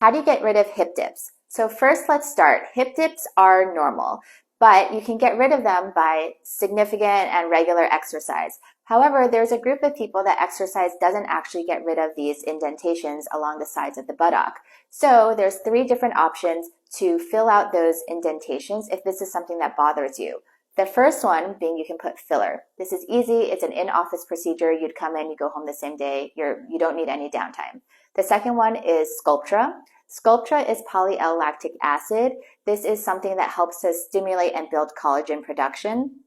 How do you get rid of hip dips? So first, let's start. Hip dips are normal, but you can get rid of them by significant and regular exercise. However, there's a group of people that exercise doesn't actually get rid of these indentations along the sides of the buttock. So there's three different options to fill out those indentations if this is something that bothers you. The first one being you can put filler. This is easy. It's an in-office procedure. You'd come in, you go home the same day. You don't need any downtime. The second one is Sculptra. Sculptra is poly-L-lactic acid. This is something that helps to stimulate and build collagen production.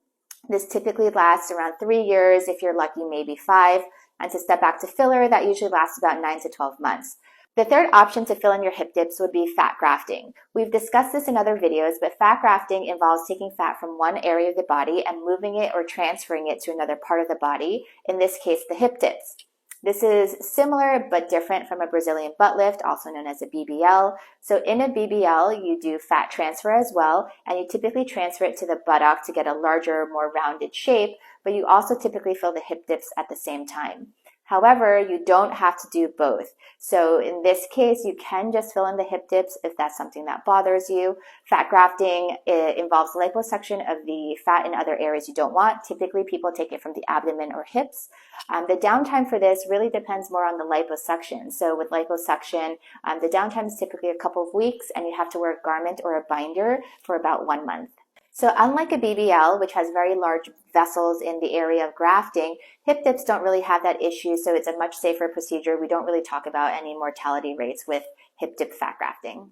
This typically lasts around 3 years. If you're lucky, maybe 5. And to step back to filler, that usually lasts about 9 to 12 months. The third option to fill in your hip dips would be fat grafting. We've discussed this in other videos, but fat grafting involves taking fat from one area of the body and moving it or transferring it to another part of the body, in this case, the hip dips. This is similar but different from a Brazilian butt lift, also known as a BBL. So in a BBL, you do fat transfer as well, and you typically transfer it to the buttock to get a larger, more rounded shape, but you also typically fill the hip dips at the same time. However, you don't have to do both. So in this case, you can just fill in the hip dips if that's something that bothers you. Fat grafting involves liposuction of the fat in other areas you don't want. Typically, people take it from the abdomen or hips. The downtime for this really depends more on the liposuction. So with liposuction, the downtime is typically a couple of weeks, and you have to wear a garment or a binder for about 1 month. So unlike a BBL, which has very large vessels in the area of grafting, hip dips don't really have that issue, so it's a much safer procedure. We don't really talk about any mortality rates with hip dip fat grafting.